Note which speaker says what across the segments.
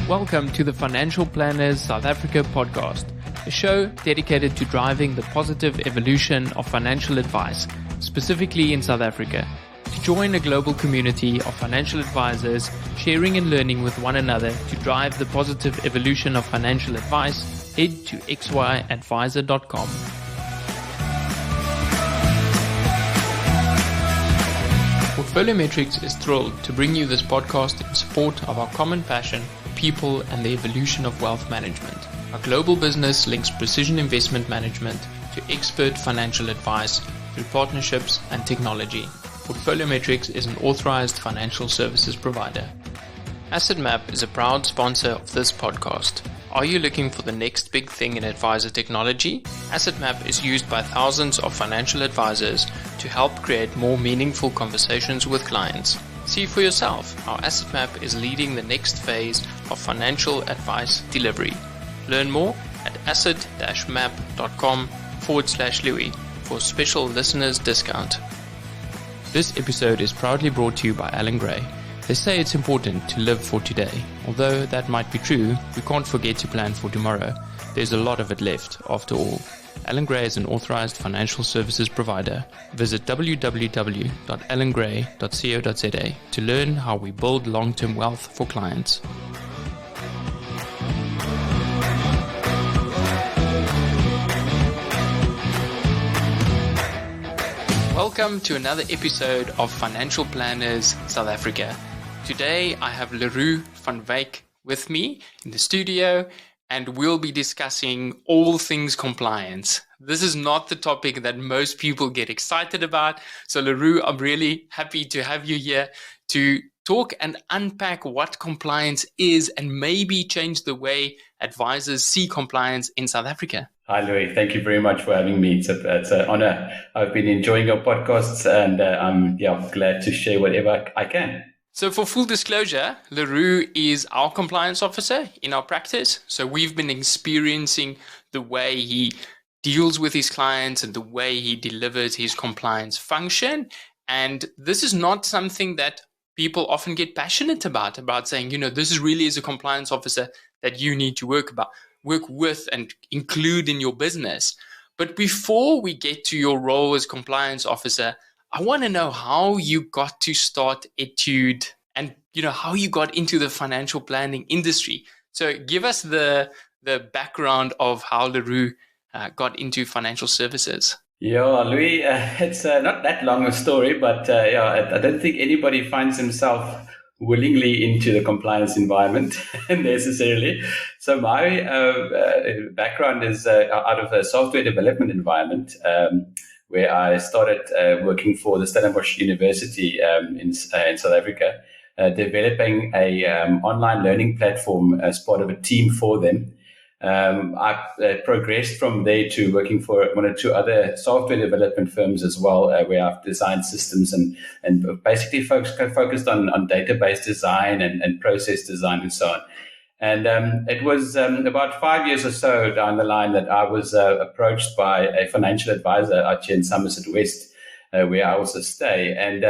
Speaker 1: Welcome to the Financial Planners South Africa podcast, a show dedicated to driving the positive evolution of financial advice, specifically in South Africa. To join a global community of financial advisors, sharing and learning with one another to drive the positive evolution of financial advice, head to xyadvisor.com. Portfolio Metrics is thrilled to bring you this podcast in support of our common passion, people, and the evolution of wealth management. Our global business links precision investment management to expert financial advice through partnerships and technology. Portfolio Metrics is an authorized financial services provider. AssetMap is a proud sponsor of this podcast. Are you looking for the next big thing in advisor technology? AssetMap is used by thousands of financial advisors to help create more meaningful conversations with clients. See for yourself how AssetMap is leading the next phase of financial advice delivery. Learn more at asset-map.com/Louis for a special listeners discount. This episode is proudly brought to you by Alan Gray. They say it's important to live for today. Although that might be true, we can't forget to plan for tomorrow. There's a lot of it left, after all. Alan Gray is an authorized financial services provider. Visit www.alangray.co.za to learn how we build long-term wealth for clients. Welcome to another episode of Financial Planners South Africa. Today I have LeRoux Van Wyk with me in the studio, and we'll be discussing all things compliance. This is not the topic that most people get excited about. So LeRoux, I'm really happy to have you here to talk and unpack what compliance is and maybe change the way advisors see compliance in South Africa.
Speaker 2: Hi, Louis. Thank you very much for having me. It's an honor. I've been enjoying your podcasts, and I'm glad to share whatever I can.
Speaker 1: So for full disclosure, LeRoux is our compliance officer in our practice. So we've been experiencing the way he deals with his clients and the way he delivers his compliance function. And this is not something that people often get passionate about saying, this is really as a compliance officer that you need to work with and include in your business. But before we get to your role as compliance officer, I want to know how you got to start Etude and how you got into the financial planning industry. So give us the background of how LeRoux got into financial services.
Speaker 2: Yeah, Louis, it's not that long a story, but I don't think anybody finds himself willingly into the compliance environment necessarily. So my background is out of a software development environment, where I started working for the Stellenbosch University in South Africa, developing a online learning platform as part of a team for them. I progressed from there to working for one or two other software development firms as well, where I've designed systems and basically focused on database design and process design and so on. And it was about 5 years or so down the line that I was approached by a financial advisor out here in Somerset West, where I also stay. And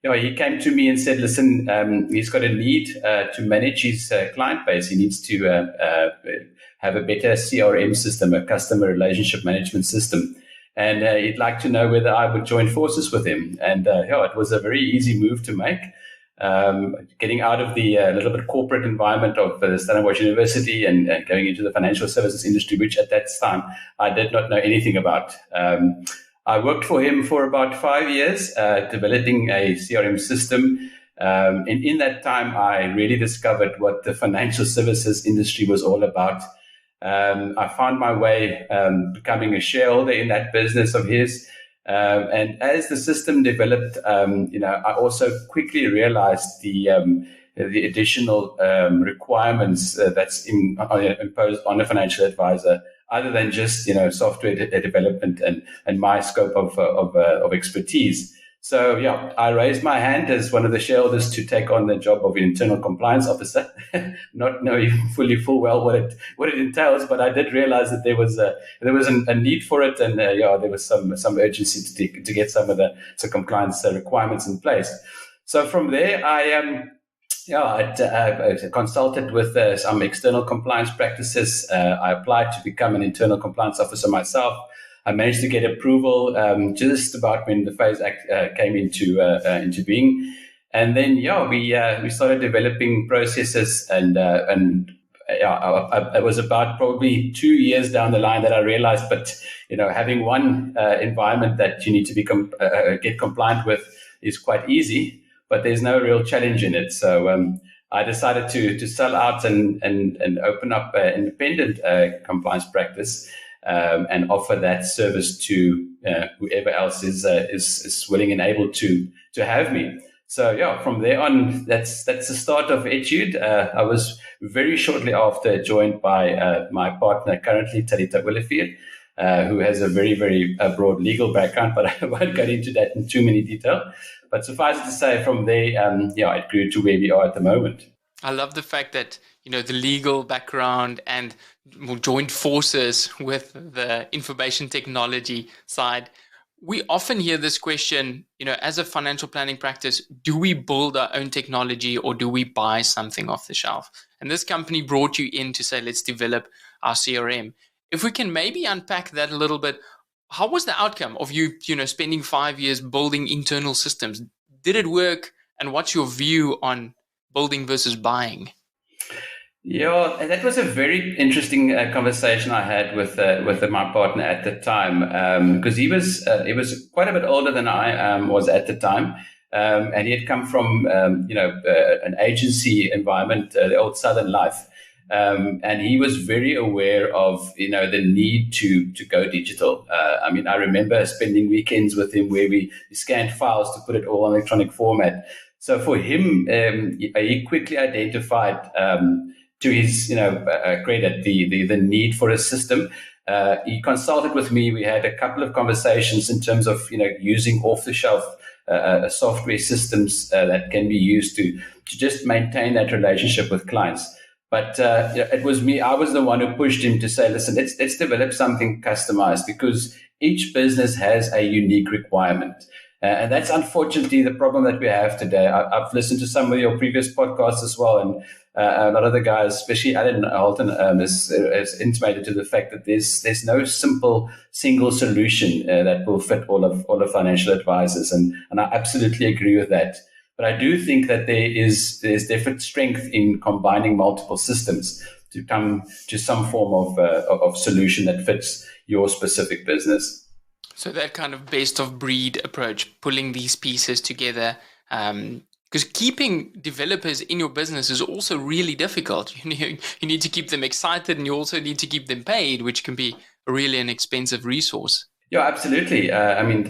Speaker 2: he came to me and said, listen, he's got a need to manage his client base. He needs to have a better CRM system, a customer relationship management system. And he'd like to know whether I would join forces with him. And it was a very easy move to make. Getting out of the little bit corporate environment of the Stellenbosch University and going into the financial services industry, which at that time I did not know anything about. I worked for him for about 5 years, developing a CRM system. And in that time, I really discovered what the financial services industry was all about. I found my way becoming a shareholder in that business of his. And as the system developed, I also quickly realized the additional requirements that's imposed on a financial advisor, other than just software development and my scope of expertise. So I raised my hand as one of the shareholders to take on the job of an internal compliance officer, not knowing full well what it entails, but I did realize that there was a need for it, and there was some urgency to get some compliance requirements in place. So from there, I Yeah, I consulted with some external compliance practices. I applied to become an internal compliance officer myself. I managed to get approval just about when the Phase Act came into being, and then we started developing processes and. Yeah, I was about probably 2 years down the line that I realized, but having one environment that you need to get compliant with is quite easy, but there's no real challenge in it. So I decided to sell out and open up an independent compliance practice and offer that service to whoever else is willing and able to have me. So yeah, from there on, that's the start of Etude. I was very shortly after joined by my partner currently, Talita Williford, who has a very, very broad legal background, but I won't get into that in too many detail. But suffice it to say, from there, it grew to where we are at the moment.
Speaker 1: I love the fact that, the legal background and joined forces with the information technology side. We often hear this question, as a financial planning practice, do we build our own technology or do we buy something off the shelf? And this company brought you in to say, let's develop our CRM. If we can maybe unpack that a little bit, how was the outcome of you, spending 5 years building internal systems? Did it work? And what's your view on building versus buying?
Speaker 2: Yeah, that was a very interesting conversation I had with my partner at the time, because he was quite a bit older than I was at the time, and he had come from an agency environment, the old Southern Life, and he was very aware of the need to go digital. I remember spending weekends with him where we scanned files to put it all in electronic format. So for him, he quickly identified. To his credit, the need for a system. He consulted with me. We had a couple of conversations in terms of using off-the-shelf software systems that can be used to just maintain that relationship with clients. But it was me. I was the one who pushed him to say, listen, let's develop something customized, because each business has a unique requirement. And that's unfortunately the problem that we have today. I've listened to some of your previous podcasts as well, and a lot of the guys, especially Alan Halton, has intimated to the fact that there's no simple single solution that will fit all of financial advisors, and I absolutely agree with that. But I do think that there's definite strength in combining multiple systems to come to some form of solution that fits your specific business.
Speaker 1: So that kind of best of breed approach, pulling these pieces together, because keeping developers in your business is also really difficult. You need to keep them excited, and you also need to keep them paid, which can be really an expensive resource.
Speaker 2: Yeah, absolutely.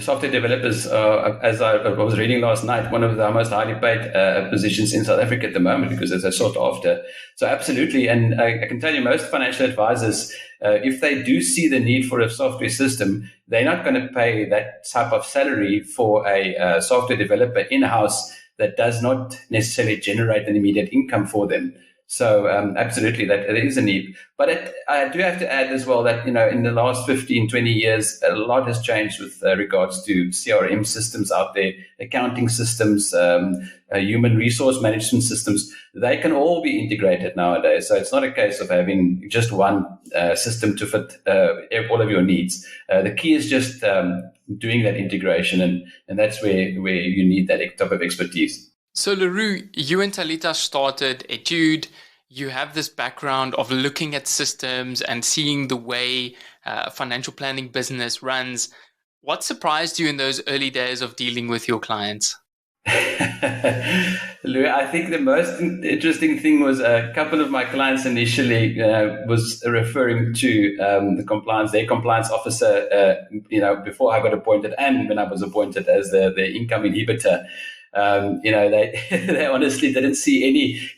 Speaker 2: Software developers, as I was reading last night, one of the most highly paid positions in South Africa at the moment, because they're sought after. So absolutely. And I can tell you, most financial advisors, if they do see the need for a software system, they're not going to pay that type of salary for a software developer in-house that does not necessarily generate an immediate income for them. So absolutely, that it is a need. But I do have to add as well that, in the last 15, 20 years, a lot has changed with regards to CRM systems out there, accounting systems, human resource management systems. They can all be integrated nowadays. So it's not a case of having just one system to fit all of your needs. The key is just doing that integration, and that's where you need that type of expertise.
Speaker 1: So LeRoux, you and Talita started Etude. You have this background of looking at systems and seeing the way a financial planning business runs. What surprised you in those early days of dealing with your clients?
Speaker 2: Lou, I think the most interesting thing was a couple of my clients initially was referring to their compliance officer, before I got appointed and when I was appointed as the income inhibitor. They honestly didn't see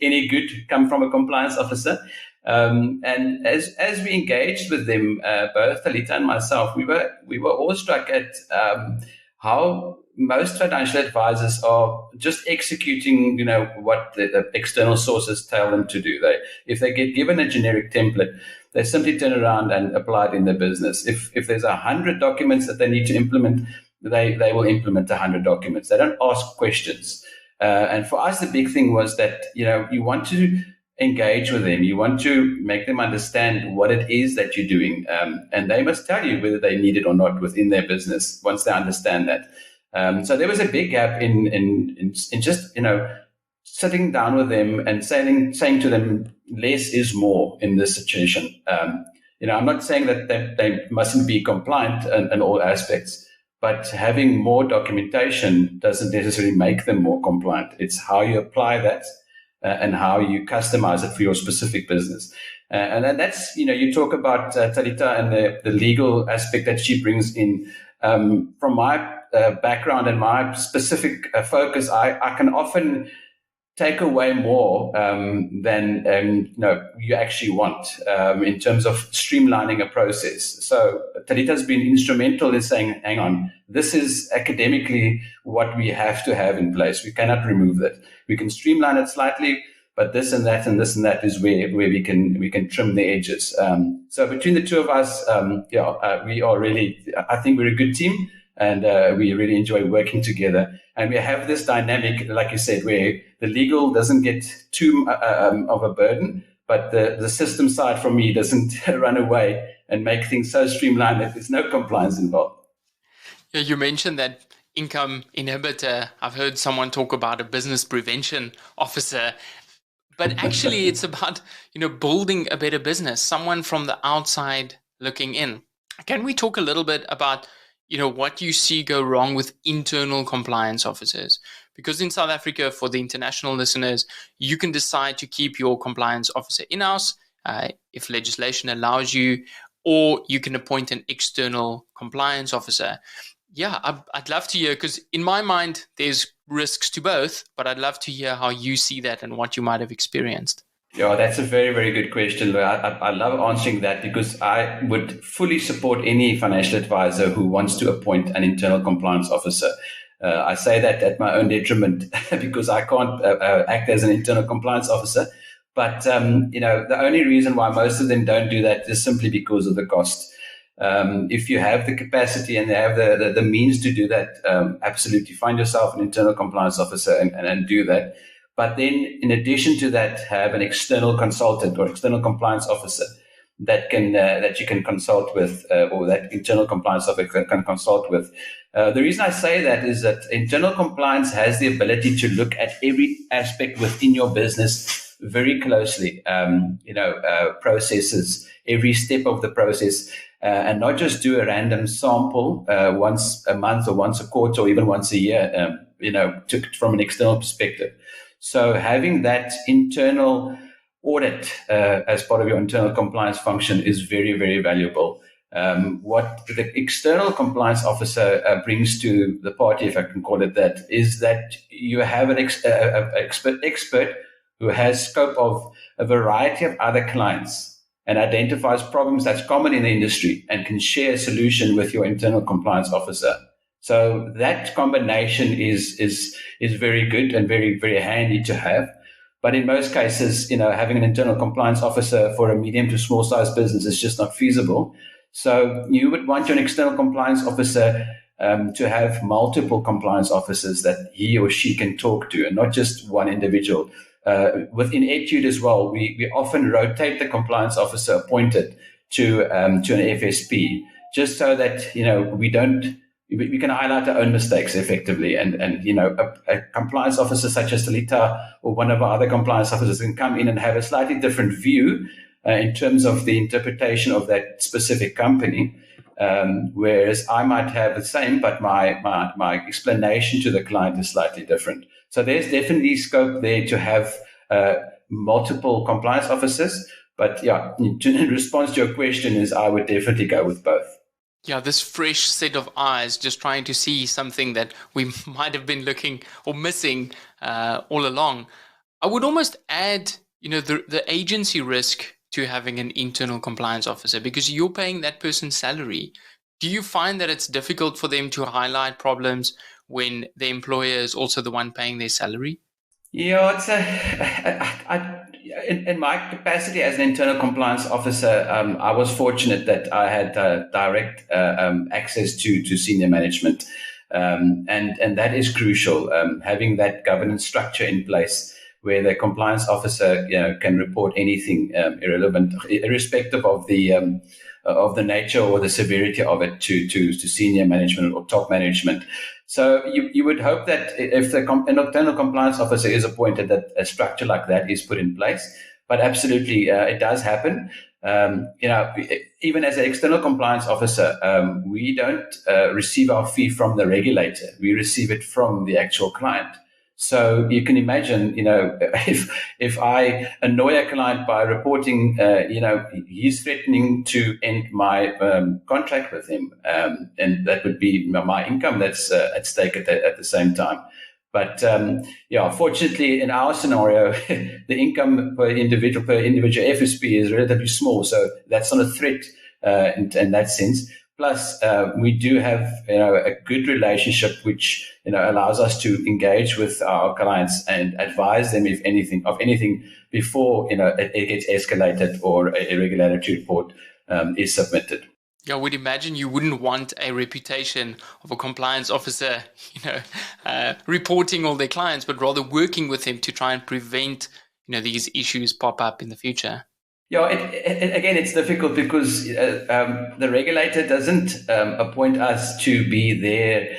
Speaker 2: any good come from a compliance officer. And as we engaged with them, both Talita and myself, we were awestruck at how most financial advisors are just executing, what the external sources tell them to do. If they get given a generic template, they simply turn around and apply it in their business. If there's 100 documents that they need to implement, they will implement 100 documents. They don't ask questions. And for us, the big thing was that, you want to engage with them. You want to make them understand what it is that you're doing. And they must tell you whether they need it or not within their business once they understand that. So there was a big gap in just, sitting down with them and saying to them, less is more in this situation. I'm not saying that they mustn't be compliant in all aspects, but having more documentation doesn't necessarily make them more compliant. It's how you apply that and how you customize it for your specific business. And then that's, you talk about Talita and the legal aspect that she brings in. From my background and my specific focus, I can often take away more than you actually want in terms of streamlining a process. So Talita's been instrumental in saying, hang on, this is academically what we have to have in place. We cannot remove that. We can streamline it slightly, but this and that and this and that is where we can trim the edges. So between the two of us, we are really, I think we're a good team. And we really enjoy working together. And we have this dynamic, like you said, where the legal doesn't get too of a burden, but the system side from me doesn't run away and make things so streamlined that there's no compliance involved.
Speaker 1: Yeah, you mentioned that income inhibitor. I've heard someone talk about a business prevention officer. But actually, it's about, building a better business, someone from the outside looking in. Can we talk a little bit about what you see go wrong with internal compliance officers? Because in South Africa, for the international listeners, you can decide to keep your compliance officer in-house if legislation allows you, or you can appoint an external compliance officer. Yeah, I'd love to hear, because in my mind, there's risks to both, but I'd love to hear how you see that and what you might have experienced.
Speaker 2: Yeah, that's a very, very good question. I love answering that because I would fully support any financial advisor who wants to appoint an internal compliance officer. I say that at my own detriment because I can't act as an internal compliance officer. But, the only reason why most of them don't do that is simply because of the cost. If you have the capacity and they have the means to do that, absolutely find yourself an internal compliance officer and do that. But then, in addition to that, have an external consultant or external compliance officer that you can consult with, or that internal compliance officer can consult with. The reason I say that is that internal compliance has the ability to look at every aspect within your business very closely. Processes, every step of the process, and not just do a random sample once a month or once a quarter or even once a year. From an external perspective. So having that internal audit as part of your internal compliance function is very, very valuable. What the external compliance officer brings to the party, if I can call it that, is that you have an expert who has scope of a variety of other clients and identifies problems that's common in the industry and can share a solution with your internal compliance officer. So that combination is very good and very, very handy to have. But in most cases, having an internal compliance officer for a medium to small size business is just not feasible. So you would want your external compliance officer to have multiple compliance officers that he or she can talk to, and not just one individual. Within Etude as well, we often rotate the compliance officer appointed to an FSP, just so that we can highlight our own mistakes effectively, and a compliance officer such as Talita or one of our other compliance officers can come in and have a slightly different view in terms of the interpretation of that specific company, whereas I might have the same, but my explanation to the client is slightly different. So there's definitely scope there to have multiple compliance officers. But yeah, in response to your question is I would definitely go with both.
Speaker 1: Yeah, this fresh set of eyes just trying to see something that we might have been looking or missing all along. I would almost add, the agency risk to having an internal compliance officer, because you're paying that person's salary. Do you find that it's difficult for them to highlight problems when the employer is also the one paying their salary?
Speaker 2: Yeah, in my capacity as an internal compliance officer, I was fortunate that I had direct access to senior management. And that is crucial, having that governance structure in place where the compliance officer can report anything irrelevant, irrespective of the nature or the severity of it to senior management or top management. So you would hope that if an internal compliance officer is appointed, that a structure like that is put in place. But absolutely, it does happen. Even as an external compliance officer, we don't receive our fee from the regulator. We receive it from the actual client. So you can imagine, if I annoy a client by reporting, he's threatening to end my contract with him, and that would be my income that's at stake at the same time. But fortunately, in our scenario, the income per individual FSP is relatively small, so that's not a threat in that sense. Plus, we do have a good relationship, which allows us to engage with our clients and advise them of anything before it gets escalated or a regulatory report is submitted.
Speaker 1: I would imagine you wouldn't want a reputation of a compliance officer, reporting all their clients, but rather working with them to try and prevent, these issues pop up in the future.
Speaker 2: Yeah, again, it's difficult because the regulator doesn't appoint us to be their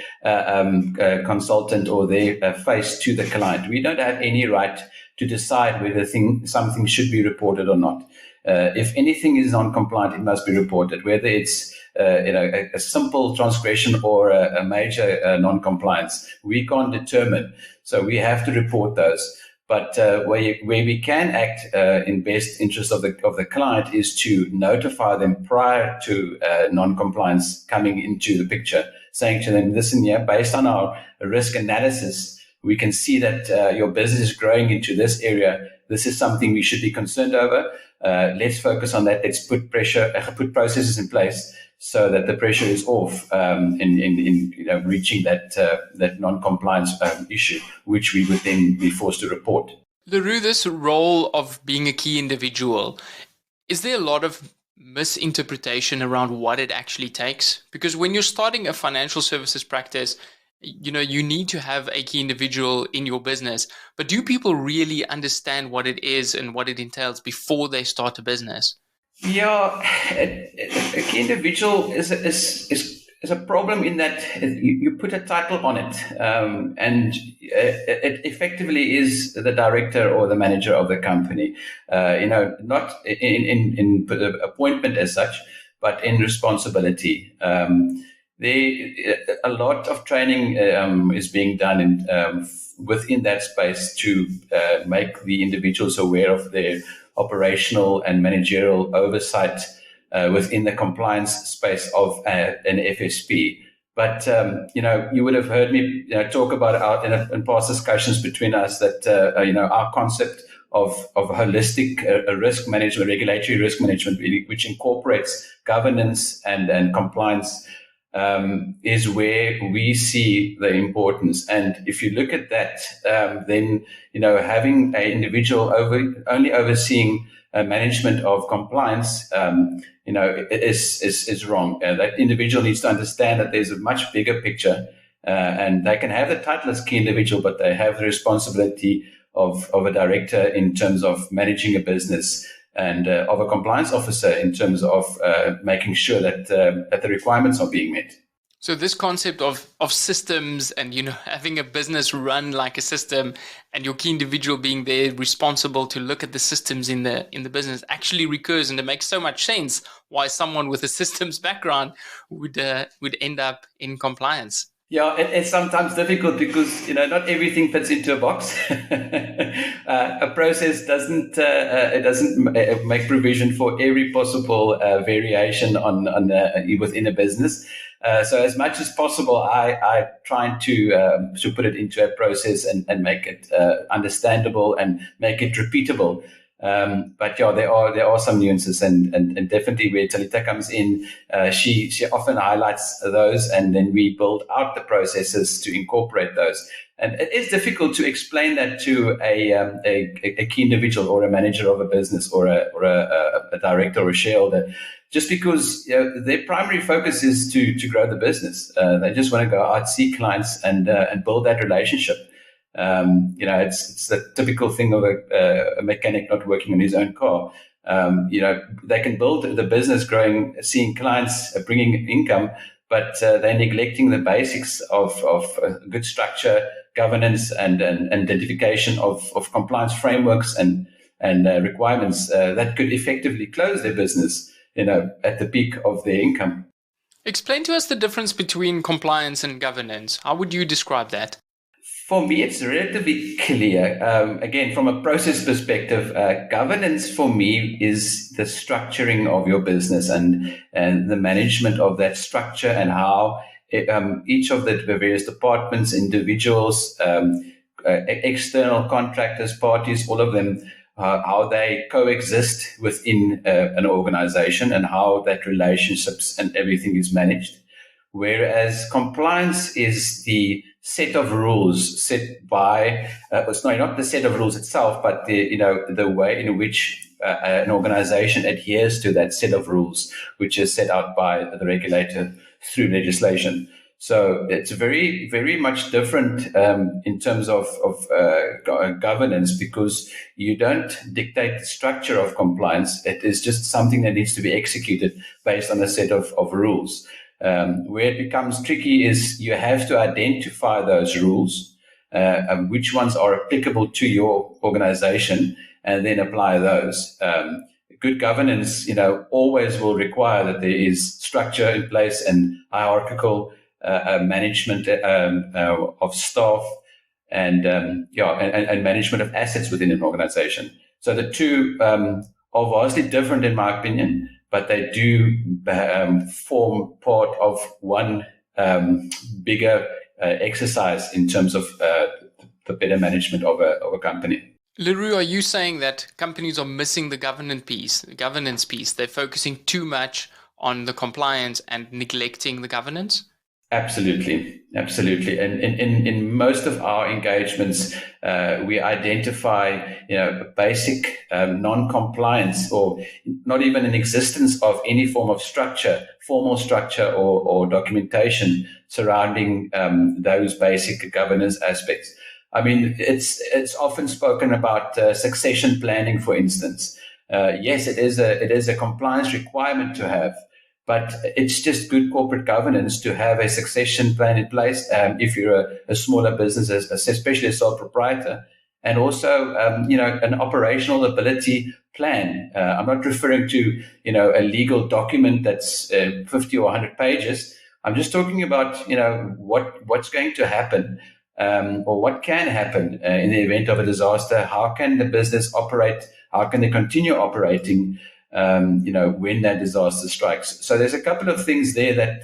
Speaker 2: consultant or their face to the client. We don't have any right to decide whether something should be reported or not. If anything is non-compliant, it must be reported, whether it's a simple transgression or a major non-compliance. We can't determine, so we have to report those. But where we can act in best interest of the client is to notify them prior to non-compliance coming into the picture, saying to them, listen, based on our risk analysis, we can see that your business is growing into this area. This is something we should be concerned over. Let's focus on that. Let's put processes in place so that the pressure is off in reaching that non-compliance issue, which we would then be forced to report.
Speaker 1: LeRoux, this role of being a key individual, is there a lot of misinterpretation around what it actually takes? Because when you're starting a financial services practice, you need to have a key individual in your business, but do people really understand what it is and what it entails before they start a business?
Speaker 2: Yeah, a key individual is a problem in that you put a title on it, and it effectively is the director or the manager of the company. Not in appointment as such, but in responsibility. A lot of training is being done within that space to make the individuals aware of their operational and managerial oversight within the compliance space of an FSP. But, you would have heard me talk about in past discussions between us that, our concept of holistic risk management, regulatory risk management, which incorporates governance and compliance, is where we see the importance. And if you look at that, then, having an individual only overseeing management of compliance, is wrong. That individual needs to understand that there's a much bigger picture, and they can have the title as key individual, but they have the responsibility of a director in terms of managing a business, and of a compliance officer in terms of making sure that the requirements are being met.
Speaker 1: So this concept of systems and having a business run like a system, and your key individual being there responsible to look at the systems in the business actually recurs, and it makes so much sense why someone with a systems background would end up in compliance.
Speaker 2: Yeah, it's sometimes difficult because not everything fits into a box. A process doesn't make provision for every possible variation on within a business. So as much as possible, I try to put it into a process and make it understandable and make it repeatable. But there are some nuances, and definitely where Talita comes in, she often highlights those, and then we build out the processes to incorporate those. And it is difficult to explain that to a key individual or a manager of a business or a director or a shareholder, just because their primary focus is to grow the business. They just want to go out, see clients, and build that relationship. It's the typical thing of a mechanic not working on his own car. They can build the business growing, seeing clients, bringing income, but they're neglecting the basics of good structure, governance, and identification of compliance frameworks and requirements that could effectively close their business, at the peak of their income.
Speaker 1: Explain to us the difference between compliance and governance. How would you describe that?
Speaker 2: For me, it's relatively clear. Again, from a process perspective, governance for me is the structuring of your business and the management of that structure and how each of the various departments, individuals, external contractors, parties, all of them, how they coexist within an organization and how that relationships and everything is managed. Whereas compliance is the set of rules set by, not the set of rules itself, but the way in which an organization adheres to that set of rules, which is set out by the regulator through legislation. So it's very, very much different in terms of governance, because you don't dictate the structure of compliance. It is just something that needs to be executed based on a set of rules. Where it becomes tricky is you have to identify those rules, which ones are applicable to your organization, and then apply those. Good governance, always will require that there is structure in place and hierarchical management of staff and management of assets within an organization. So the two are vastly different, in my opinion, but they do form part of one bigger exercise in terms of the better management of a company.
Speaker 1: LeRoux, are you saying that companies are missing the governance piece? They're focusing too much on the compliance and neglecting the governance?
Speaker 2: Absolutely. And in most of our engagements, we identify, basic non-compliance or not even an existence of any form of structure, formal structure or documentation surrounding those basic governance aspects. I mean, it's often spoken about succession planning, for instance. Yes, it is a compliance requirement to have. But it's just good corporate governance to have a succession plan in place if you're a smaller business, especially a sole proprietor, and also, an operational ability plan. I'm not referring to, a legal document that's 50 or 100 pages. I'm just talking about, what's going to happen or what can happen in the event of a disaster. How can the business operate? How can they continue operating? When that disaster strikes. So there's a couple of things there that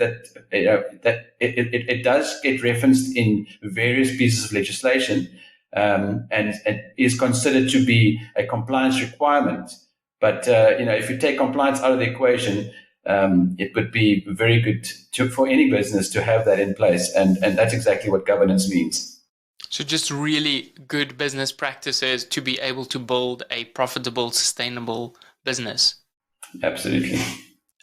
Speaker 2: it does get referenced in various pieces of legislation, and is considered to be a compliance requirement. But if you take compliance out of the equation, it would be very good for any business to have that in place, and that's exactly what governance means.
Speaker 1: So just really good business practices to be able to build a profitable, sustainable business.
Speaker 2: Absolutely.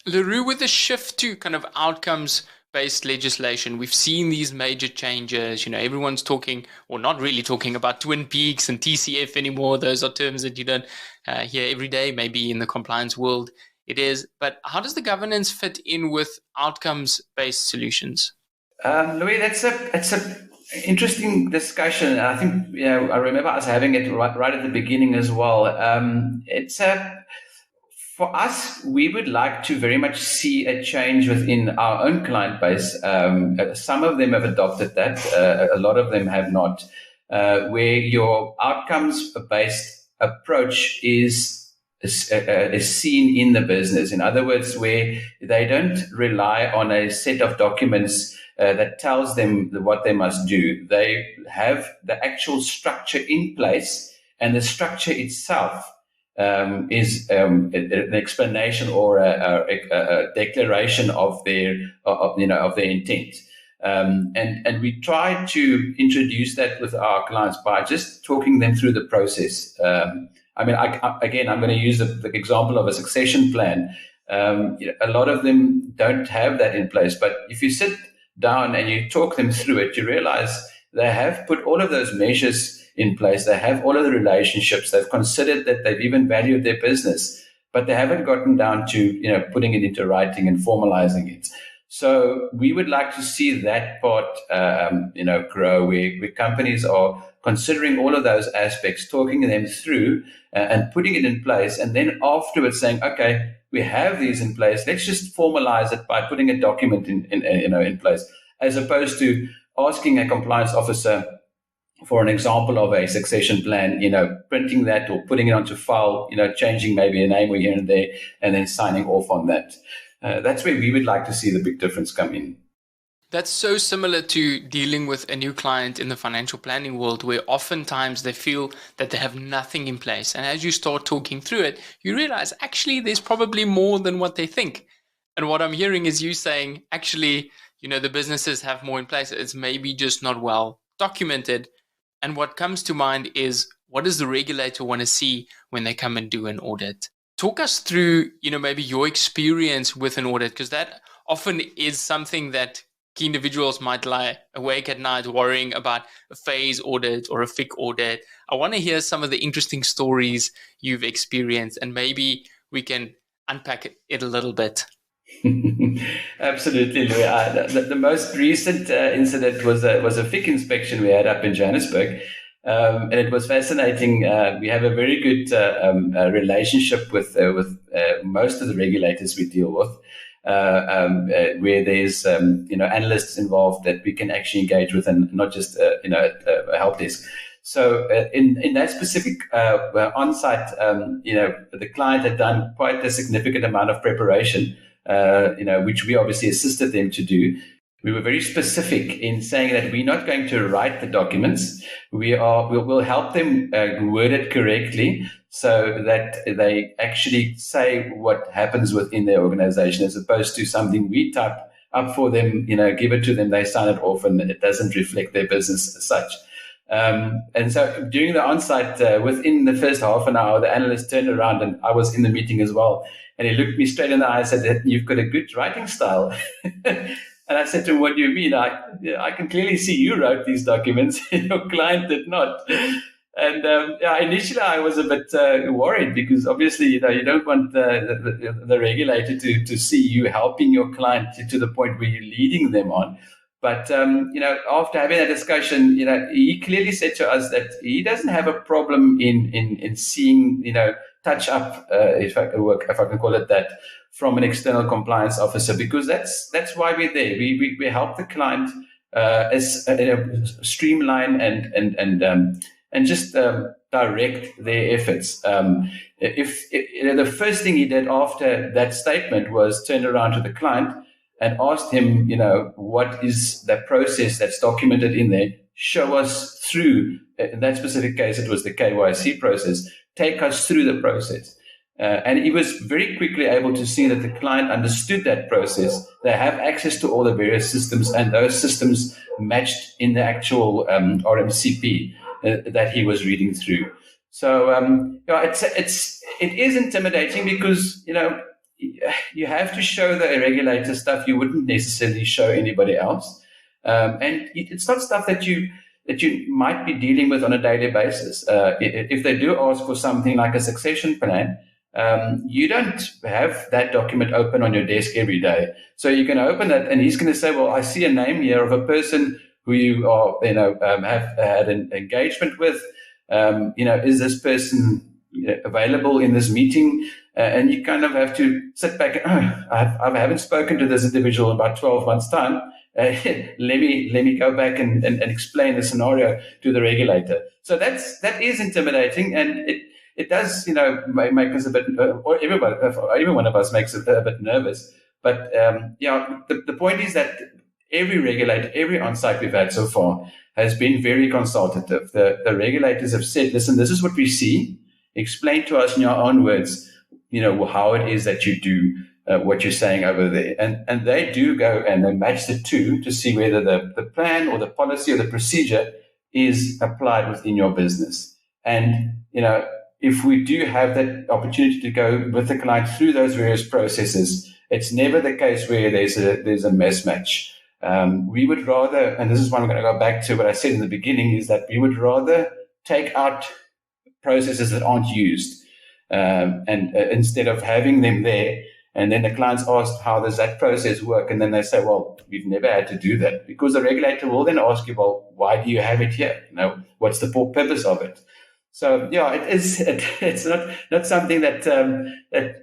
Speaker 1: LeRoux, with the shift to kind of outcomes-based legislation, we've seen these major changes. Everyone's talking, or not really talking, about Twin Peaks and TCF anymore. Those are terms that you don't hear every day, maybe in the compliance world it is. But how does the governance fit in with outcomes-based solutions?
Speaker 2: Louis, that's a interesting discussion. I think I remember us having it right at the beginning as well. For us, we would like to very much see a change within our own client base. Some of them have adopted that. A lot of them have not. Where your outcomes-based approach is seen in the business. In other words, where they don't rely on a set of documents that tells them what they must do. They have the actual structure in place, and the structure itself is an explanation or a declaration of their intent. And we try to introduce that with our clients by just talking them through the process. I'm going to use the example of a succession plan. A lot of them don't have that in place. But if you sit down and you talk them through it, you realize they have put all of those measures in place. They have all of the relationships. They've considered that, they've even valued their business, but they haven't gotten down to putting it into writing and formalizing it. So we would like to see that part grow, where companies are considering all of those aspects, talking them through and putting it in place, and then afterwards saying, okay, we have these in place. Let's just formalize it by putting a document in place, as opposed to asking a compliance officer for an example of a succession plan, printing that or putting it onto file, changing maybe a name here and there, and then signing off on that. That's where we would like to see the big difference come in.
Speaker 1: That's so similar to dealing with a new client in the financial planning world, where oftentimes they feel that they have nothing in place. And as you start talking through it, you realize actually there's probably more than what they think. And what I'm hearing is you saying, actually, the businesses have more in place. It's maybe just not well documented. And what comes to mind is, what does the regulator want to see when they come and do an audit? Talk us through, maybe your experience with an audit, because that often is something that key individuals might lie awake at night worrying about a phase audit or a FIC audit. I want to hear some of the interesting stories you've experienced, and maybe we can unpack it a little bit.
Speaker 2: Absolutely, Louis. The most recent incident was a FIC inspection we had up in Johannesburg. And it was fascinating. We have a very good relationship with most of the regulators we deal with, where there's analysts involved that we can actually engage with, and not just a help desk. So in that specific on-site, the client had done quite a significant amount of preparation, which we obviously assisted them to do. We were very specific in saying that we're not going to write the documents. We'll help them word it correctly so that they actually say what happens within their organization, as opposed to something we type up for them, give it to them, they sign it off, and it doesn't reflect their business as such. And so during the on-site, within the first half an hour, the analyst turned around, and I was in the meeting as well. And he looked me straight in the eye and said, "You've got a good writing style." And I said to him, "What do you mean? I can clearly see you wrote these documents. Your client did not." And initially I was a bit worried, because obviously, you don't want the regulator to see you helping your client to the point where you're leading them on. But, after having that discussion, he clearly said to us that he doesn't have a problem in seeing, touch up, if I can call it that, from an external compliance officer, because that's why we're there. We help the client streamline and just direct their efforts. If the first thing he did after that statement was turn around to the client and asked him, what is the process that's documented in there? Show us through. In that specific case, it was the KYC process. Take us through the process. And he was very quickly able to see that the client understood that process. They have access to all the various systems, and those systems matched in the actual RMCP that he was reading through. So it is intimidating, because you have to show the regulator stuff you wouldn't necessarily show anybody else, and it's not stuff that you might be dealing with on a daily basis. If they do ask for something like a succession plan, you don't have that document open on your desk every day. So you can open it, and he's going to say, "Well, I see a name here of a person who you are, have had an engagement with. Is this person available in this meeting?" And you kind of have to sit back and, I haven't spoken to this individual in about 12 months' time. Let me go back and explain the scenario to the regulator. So that is intimidating, and it does, make us a bit, or every one of us makes it a bit nervous. But the point is that every regulator, every on-site we've had so far has been very consultative. The regulators have said, "Listen, this is what we see. Explain to us in your own words, how it is that you do what you're saying over there." And they do go and they match the two to see whether the plan or the policy or the procedure is applied within your business. And, if we do have that opportunity to go with the client through those various processes, it's never the case where there's a mismatch. We would rather, and this is what I'm going to go back to what I said in the beginning, is that we would rather take out processes that aren't used, and instead of having them there. And then the clients ask, how does that process work? And then they say, well, we've never had to do that, because the regulator will then ask you, well, why do you have it here? What's the purpose of it? So, yeah, it's not something that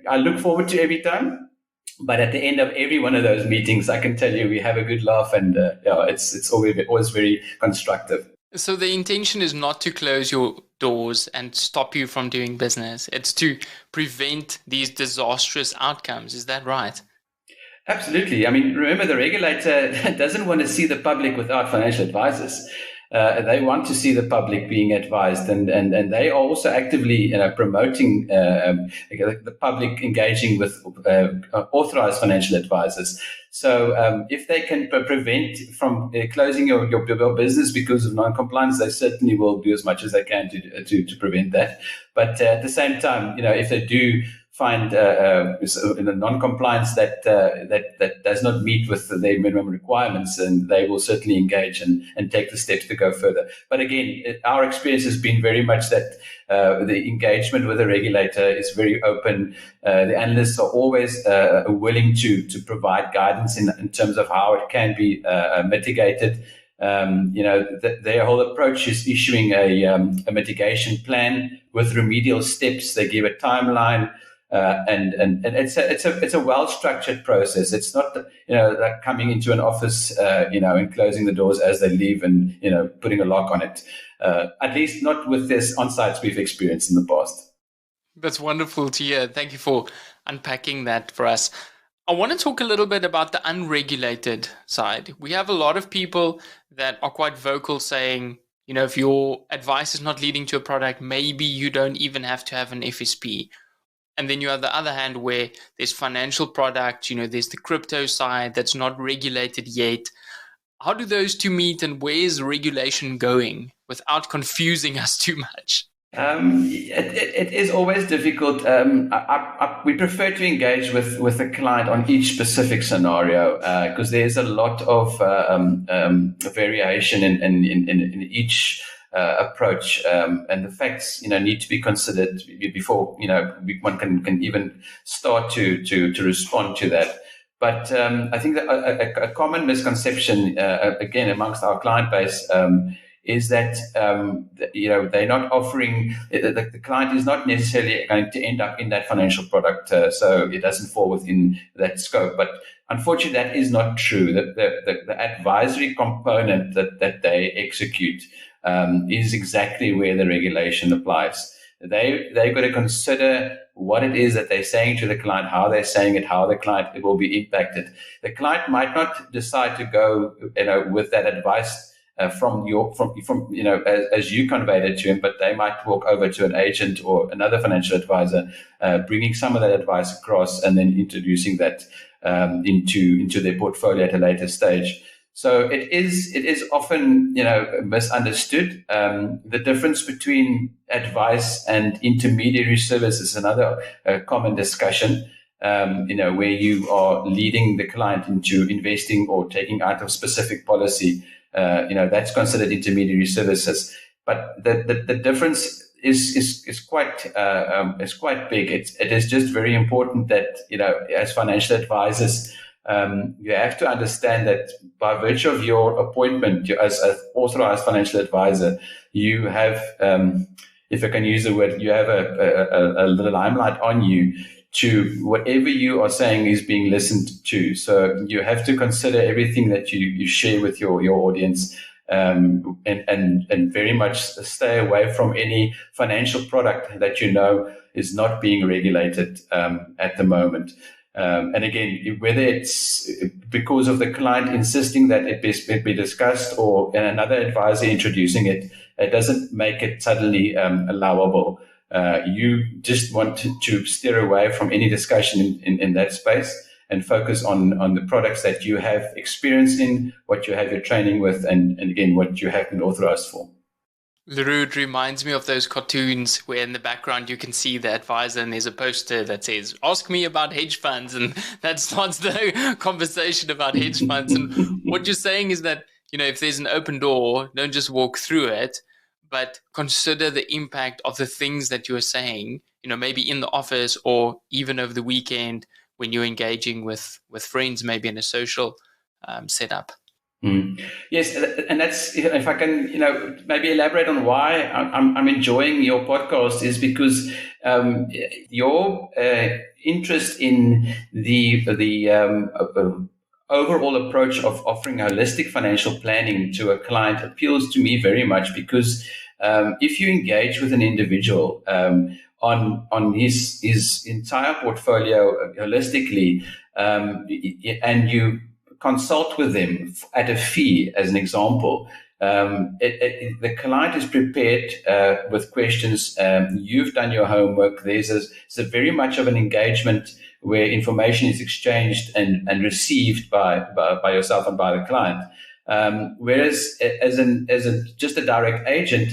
Speaker 2: I look forward to every time. But at the end of every one of those meetings, I can tell you we have a good laugh, and it's always very constructive.
Speaker 1: So the intention is not to close your doors and stop you from doing business. It's to prevent these disastrous outcomes. Is that right?
Speaker 2: Absolutely. I mean, remember, the regulator doesn't want to see the public without financial advisors. They want to see the public being advised, and they are also actively promoting the public engaging with authorized financial advisors. So if they can prevent from closing your business because of non-compliance, they certainly will do as much as they can to prevent that. But at the same time, if they do find non-compliance that does not meet with their minimum requirements, and they will certainly engage and take the steps to go further. But again, our experience has been very much that the engagement with the regulator is very open. The analysts are always willing to provide guidance in terms of how it can be mitigated. Their whole approach is issuing a mitigation plan with remedial steps. They give a timeline. And it's a well-structured process. It's not like coming into an office and closing the doors as they leave and putting a lock on it. At least not with this on-sites we've experienced in the past.
Speaker 1: That's wonderful to hear. Thank you for unpacking that for us. I want to talk a little bit about the unregulated side. We have a lot of people that are quite vocal saying, if your advice is not leading to a product, maybe you don't even have to have an FSP. And then you have the other hand where there's financial products, there's the crypto side that's not regulated yet. How do those two meet, and where is regulation going without confusing us too much?
Speaker 2: It is always difficult. We prefer to engage with the client on each specific scenario because there's a lot of variation in each approach, and the facts need to be considered before one can even start to respond to that. But I think that a common misconception again amongst our client base is that they're not offering, the client is not necessarily going to end up in that financial product, so it doesn't fall within that scope. But unfortunately, that is not true. The advisory component that they execute is exactly where the regulation applies. They've got to consider what it is that they're saying to the client, how they're saying it, how the client will be impacted. The client might not decide to go, with that advice from as you conveyed it to him, but they might walk over to an agent or another financial advisor, bringing some of that advice across and then introducing that into their portfolio at a later stage. So it is often misunderstood. The difference between advice and intermediary service is another common discussion. Where you are leading the client into investing or taking out of specific policy. That's considered intermediary services. But the difference is quite big. It is just very important that as financial advisors, you have to understand that by virtue of your appointment as an authorized financial advisor, you have, if I can use the word, you have a little limelight on you to whatever you are saying is being listened to. So you have to consider everything that you share with your audience, and very much stay away from any financial product that is not being regulated at the moment. And again, whether it's because of the client insisting that it be discussed or another advisor introducing it, it doesn't make it suddenly allowable. You just want to steer away from any discussion in that space and focus on the products that you have experience in, what you have your training with, and again, what you have been authorized for.
Speaker 1: LeRoux, it reminds me of those cartoons where in the background you can see the advisor and there's a poster that says, ask me about hedge funds. And that starts the conversation about hedge funds. And what you're saying is that, if there's an open door, don't just walk through it, but consider the impact of the things that you're saying, maybe in the office or even over the weekend when you're engaging with friends, maybe in a social setup.
Speaker 2: Yes, and that's, if I can, maybe elaborate on why I'm enjoying your podcast is because your interest in the overall approach of offering holistic financial planning to a client appeals to me very much because if you engage with an individual on his entire portfolio holistically, and you consult with them at a fee, as an example. The client is prepared with questions. You've done your homework. There's a very much of an engagement where information is exchanged and received by yourself and by the client. Whereas just a direct agent,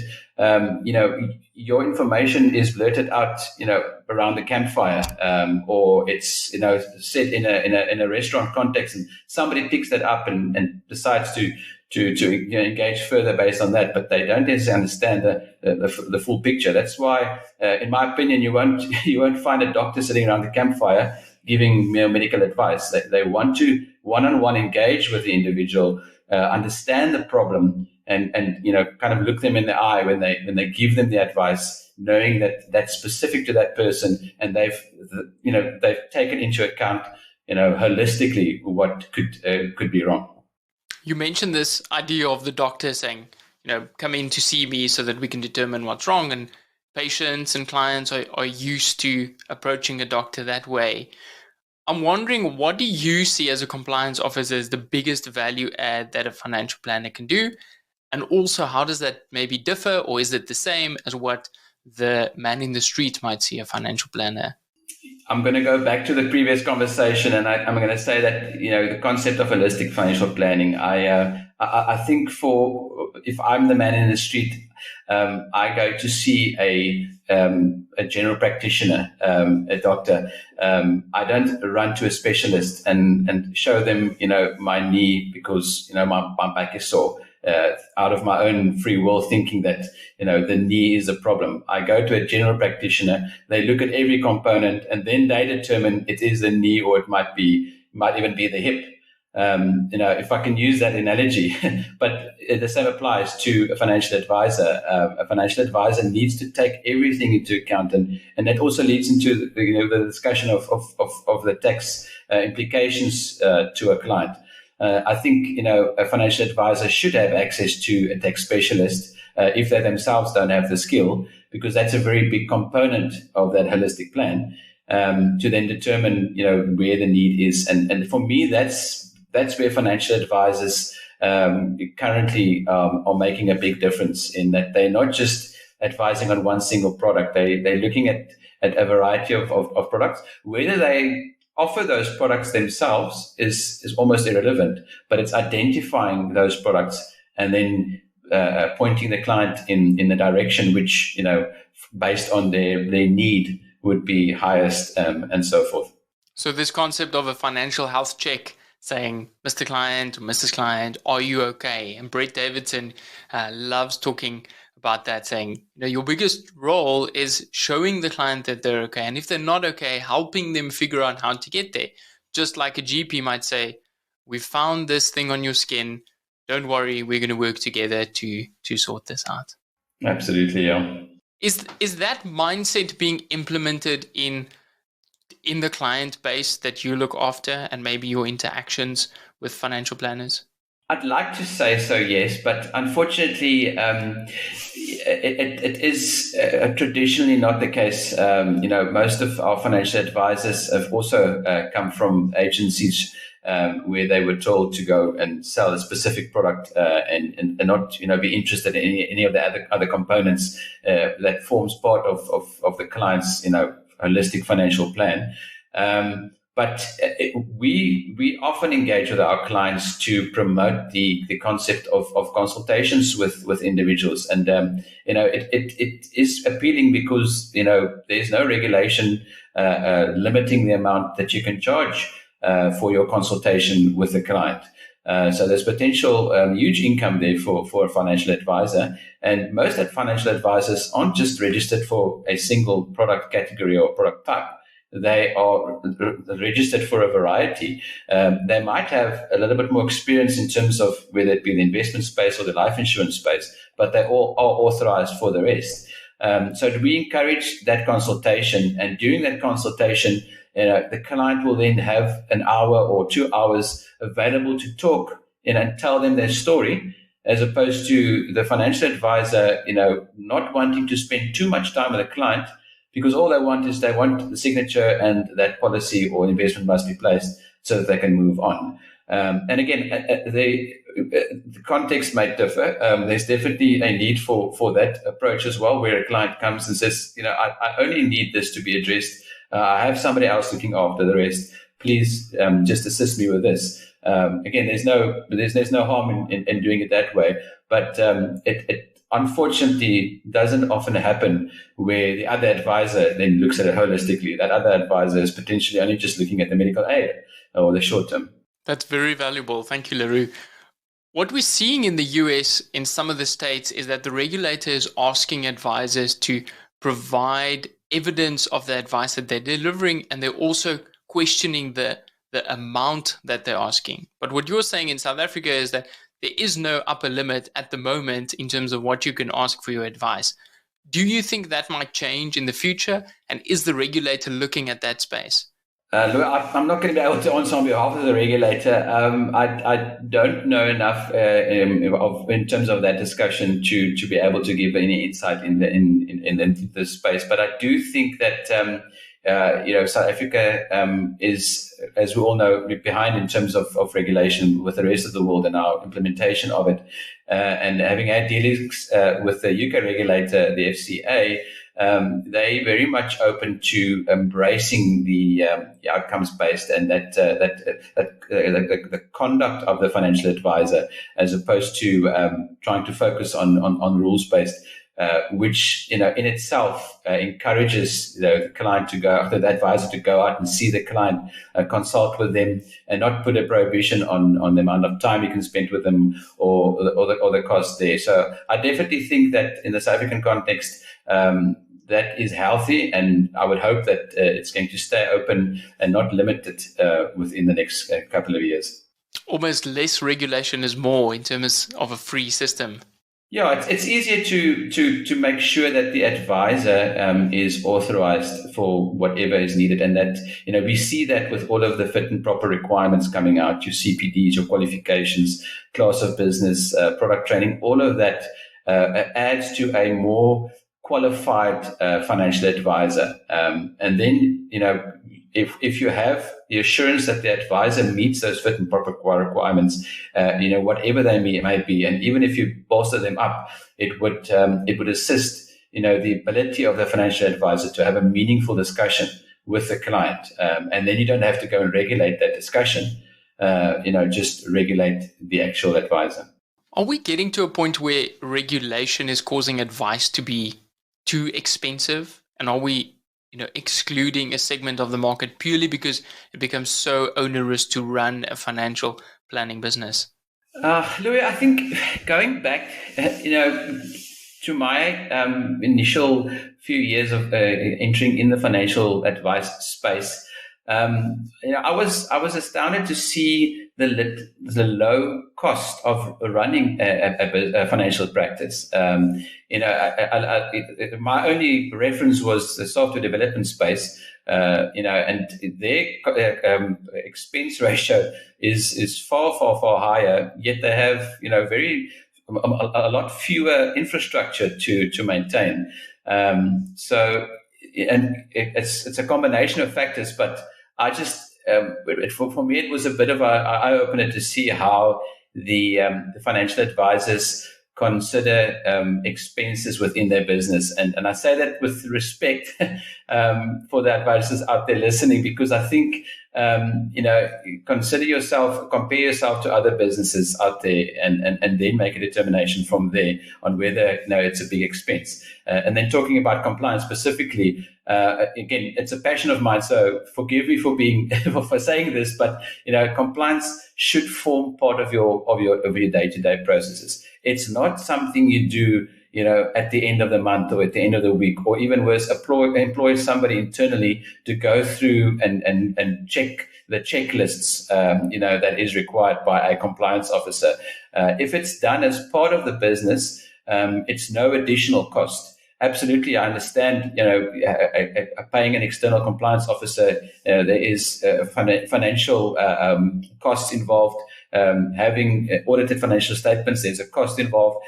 Speaker 2: your information is blurted out, around the campfire, or it's, said in a restaurant context, and somebody picks that up and decides to engage further based on that, but they don't necessarily understand the full picture. That's why, in my opinion, you won't find a doctor sitting around the campfire giving medical advice. They want to one-on-one engage with the individual, understand the problem, and kind of look them in the eye when they give them the advice, knowing that that's specific to that person, and they've taken into account holistically what could be wrong.
Speaker 1: You mentioned this idea of the doctor saying, come in to see me so that we can determine what's wrong, and patients and clients are used to approaching a doctor that way. I'm wondering, what do you see as a compliance officer as the biggest value add that a financial planner can do? And also, how does that maybe differ, or is it the same as what the man in the street might see a financial planner?
Speaker 2: I'm going to go back to the previous conversation, and I'm going to say that the concept of holistic financial planning. I think if I'm the man in the street, I go to see a general practitioner, a doctor. I don't run to a specialist and show them my knee because my back is sore. Out of my own free will, thinking that the knee is a problem. I go to a general practitioner. They look at every component, and then they determine it is the knee, or it might even be the hip. If I can use that analogy, but the same applies to a financial advisor. A financial advisor needs to take everything into account, and that also leads into the discussion of the tax implications to a client. I think a financial advisor should have access to a tax specialist if they themselves don't have the skill, because that's a very big component of that holistic plan, to then determine where the need is. And for me, that's where financial advisors currently are making a big difference, in that they're not just advising on one single product. They're looking at a variety of products. Whether they offer those products themselves is almost irrelevant, but it's identifying those products and then pointing the client in the direction which, based on their need, would be highest, and so forth.
Speaker 1: So this concept of a financial health check, saying, Mr. Client or Mrs. Client, are you okay? And Brett Davidson loves talking about that, saying, your biggest role is showing the client that they're okay. And if they're not okay, helping them figure out how to get there. Just like a GP might say, we found this thing on your skin. Don't worry, we're going to work together to sort this out.
Speaker 2: Absolutely, yeah.
Speaker 1: Is that mindset being implemented in the client base that you look after, and maybe your interactions with financial planners?
Speaker 2: I'd like to say so, yes, but unfortunately, it is traditionally not the case. Most of our financial advisors have also come from agencies where they were told to go and sell a specific product and not be interested in any of the other components that forms part of the client's holistic financial plan. But we often engage with our clients to promote the concept of consultations with individuals. And, it is appealing because, there's no regulation limiting the amount that you can charge for your consultation with the client. So there's potential huge income there for a financial advisor. And most financial advisors aren't just registered for a single product category or product type. They are registered for a variety. They might have a little bit more experience in terms of whether it be the investment space or the life insurance space, but they all are authorized for the rest. So we encourage that consultation, and during that consultation, the client will then have an hour or 2 hours available to talk and tell them their story, as opposed to the financial advisor, not wanting to spend too much time with the client, because all they want the signature and that policy or investment must be placed so that they can move on. And again, the context might differ. There's definitely a need for that approach as well, where a client comes and says, I only need this to be addressed. I have somebody else looking after the rest. Please just assist me with this. Again, there's no harm in doing it that way, but it unfortunately doesn't often happen where the other advisor then looks at it holistically. That other advisor is potentially only just looking at the medical aid or the short term.
Speaker 1: That's very valuable. Thank you, LeRoux. What we're seeing in the US, in some of the states, is that the regulator is asking advisors to provide evidence of the advice that they're delivering, and they're also questioning the amount that they're asking. But what you're saying in South Africa is that there is no upper limit at the moment in terms of what you can ask for your advice. Do you think that might change in the future? And is the regulator looking at that space?
Speaker 2: I'm not going to be able to answer on behalf of the regulator. I don't know enough in terms of that discussion to be able to give any insight in this space. But I do think that South Africa is, as we all know, behind in terms of regulation with the rest of the world and our implementation of it. And having had dealings with the UK regulator, the FCA, they very much open to embracing the outcomes based and that the conduct of the financial advisor, as opposed to trying to focus on rules based. Which in itself encourages the client to go, the advisor to go out and see the client, consult with them, and not put a prohibition on the amount of time you can spend with them or the cost there. So I definitely think that in the South African context, that is healthy, and I would hope that it's going to stay open and not limited within the next couple of years.
Speaker 1: Almost less regulation is more in terms of a free system.
Speaker 2: Yeah, it's easier to make sure that the advisor is authorized for whatever is needed, and that we see that with all of the fit and proper requirements coming out, your CPDs, your qualifications, class of business, product training, all of that adds to a more qualified financial advisor, and then if you have the assurance that the advisor meets those fit and proper requirements, whatever they may be, and even if you bolster them up, it would assist, the ability of the financial advisor to have a meaningful discussion with the client, and then you don't have to go and regulate that discussion. Just regulate the actual advisor.
Speaker 1: Are we getting to a point where regulation is causing advice to be too expensive, and are we excluding a segment of the market purely because it becomes so onerous to run a financial planning business?
Speaker 2: Louis, I think going back, to my initial few years of entering in the financial advice space, I was astounded to see the low cost of running a financial practice. My only reference was the software development space, and their expense ratio is far, far, far higher. Yet they have, a lot fewer infrastructure to maintain. So, and it's a combination of factors, but I just, for me, it was a bit of an eye-opener to see how the financial advisors consider expenses within their business. And I say that with respect for the advisors out there listening, because I think consider yourself, compare yourself to other businesses out there, and then make a determination from there on whether it's a big expense. And then talking about compliance specifically, again, it's a passion of mine. So forgive me for being for saying this, but compliance should form part of your day-to-day processes. It's not something you do at the end of the month or at the end of the week, or even worse, employ somebody internally to go through and check the checklists, that is required by a compliance officer. If it's done as part of the business, it's no additional cost. Absolutely, I understand. Paying an external compliance officer, there is financial costs involved. Having audited financial statements, there's a cost involved.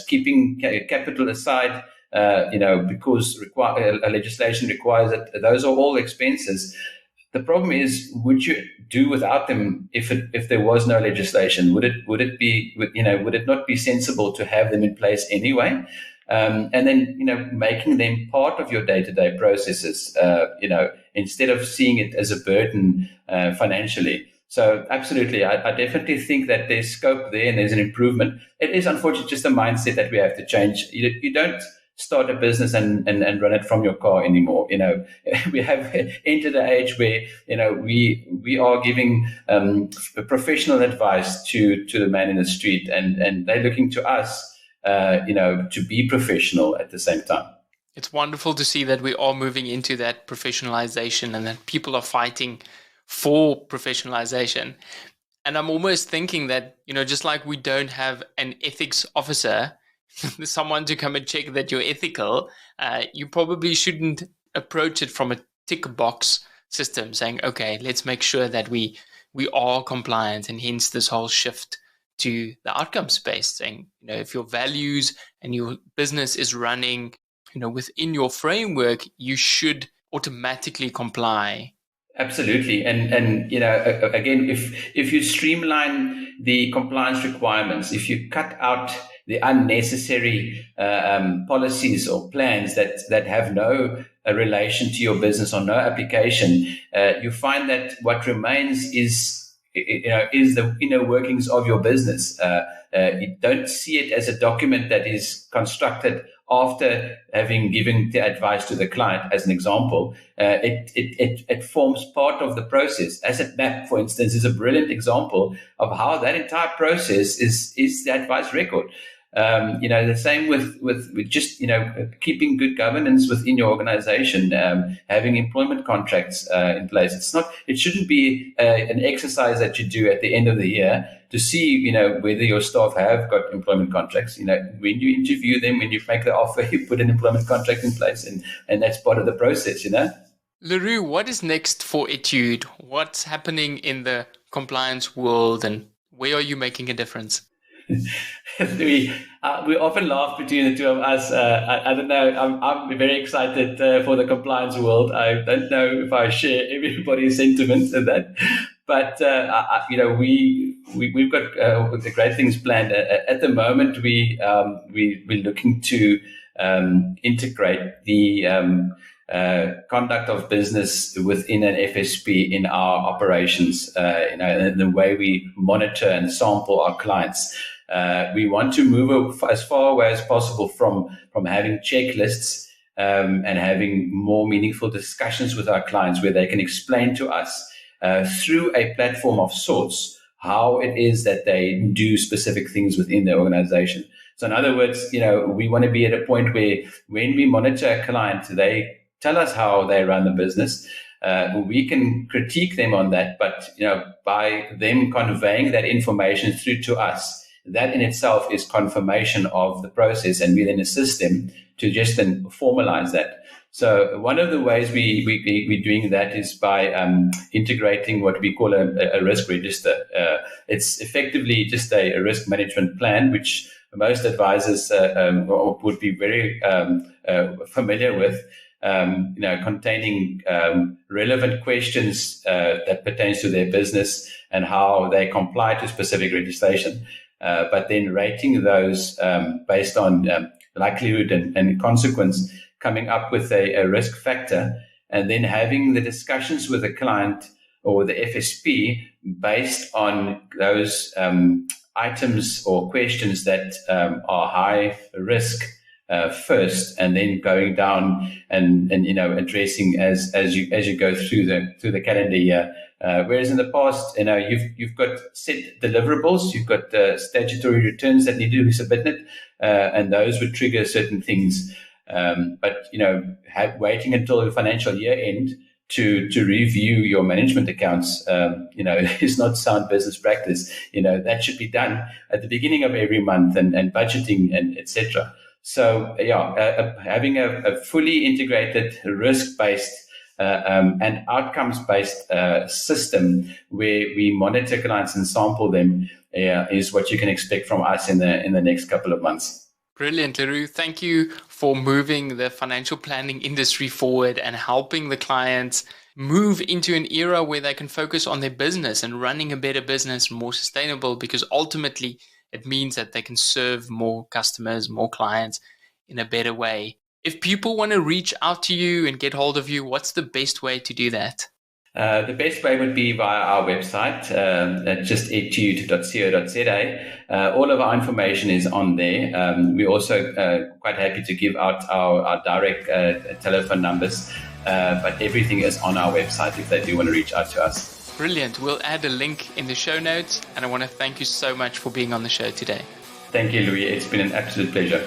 Speaker 2: Keeping capital aside, because legislation requires it. Those are all expenses. The problem is, would you do without them if there was no legislation? Would it not be sensible to have them in place anyway? And then, making them part of your day-to-day processes, instead of seeing it as a burden financially. So absolutely, I definitely think that there's scope there and there's an improvement. It is unfortunately just a mindset that we have to change. You don't start a business and run it from your car anymore. We have entered an age where, we are giving professional advice to the man in the street, and they're looking to us to be professional at the same time.
Speaker 1: It's wonderful to see that we are moving into that professionalization and that people are fighting for professionalization. And I'm almost thinking that, just like we don't have an ethics officer, someone to come and check that you're ethical, you probably shouldn't approach it from a tick box system saying, okay, let's make sure that we are compliant, and hence this whole shift to the outcome space, saying, if your values and your business is running, within your framework, you should automatically comply.
Speaker 2: Absolutely. And again, if you streamline the compliance requirements, if you cut out the unnecessary policies or plans that have no relation to your business or no application, you find that what remains is the inner workings of your business. You don't see it as a document that is constructed after having given the advice to the client, as an example. It forms part of the process. Asset map, for instance, is a brilliant example of how that entire process is the advice record. The same with just keeping good governance within your organization, having employment contracts in place. It shouldn't be an exercise that you do at the end of the year to see whether your staff have got employment contracts. When you interview them, when you make the offer, you put an employment contract in place, and that's part of the process.
Speaker 1: LeRoux, what is next for Etude? What's happening in the compliance world, and where are you making a difference?
Speaker 2: we often laugh between the two of us. I don't know. I'm very excited for the compliance world. I don't know if I share everybody's sentiments in that, but we've got the great things planned. At the moment, we're looking to integrate the conduct of business within an FSP in our operations. The way we monitor and sample our clients. We want to move as far away as possible from having checklists and having more meaningful discussions with our clients, where they can explain to us through a platform of sorts how it is that they do specific things within their organization. So in other words, we want to be at a point where when we monitor a client, they tell us how they run the business. We can critique them on that, but by them conveying that information through to us, that in itself is confirmation of the process, and we then assist them to just then formalize that. So one of the ways we're doing that is by integrating what we call a risk register. It's effectively just a risk management plan, which most advisors would be very familiar with, containing relevant questions that pertains to their business and how they comply to specific legislation. But then rating those based on likelihood and consequence, coming up with a risk factor, and then having the discussions with the client or the FSP based on those items or questions that are high risk first, and then going down and addressing as you go through the calendar year. Whereas in the past, you've got set deliverables, you've got statutory returns that need to be submitted, and those would trigger certain things. But waiting until the financial year end to review your management accounts, is not sound business practice. That should be done at the beginning of every month, and budgeting and etc. So having a fully integrated risk-based and outcomes-based system where we monitor clients and sample them is what you can expect from us in the next couple of months.
Speaker 1: Brilliant, LeRoux. Thank you for moving the financial planning industry forward and helping the clients move into an era where they can focus on their business and running a better business, more sustainable, because ultimately it means that they can serve more customers, more clients in a better way. If people want to reach out to you and get hold of you, what's the best way to do that?
Speaker 2: The best way would be via our website, just etude.co.za. All of our information is on there. We're also quite happy to give out our direct telephone numbers, but everything is on our website if they do want to reach out to us.
Speaker 1: Brilliant. We'll add a link in the show notes, and I want to thank you so much for being on the show today.
Speaker 2: Thank you, Louis. It's been an absolute pleasure.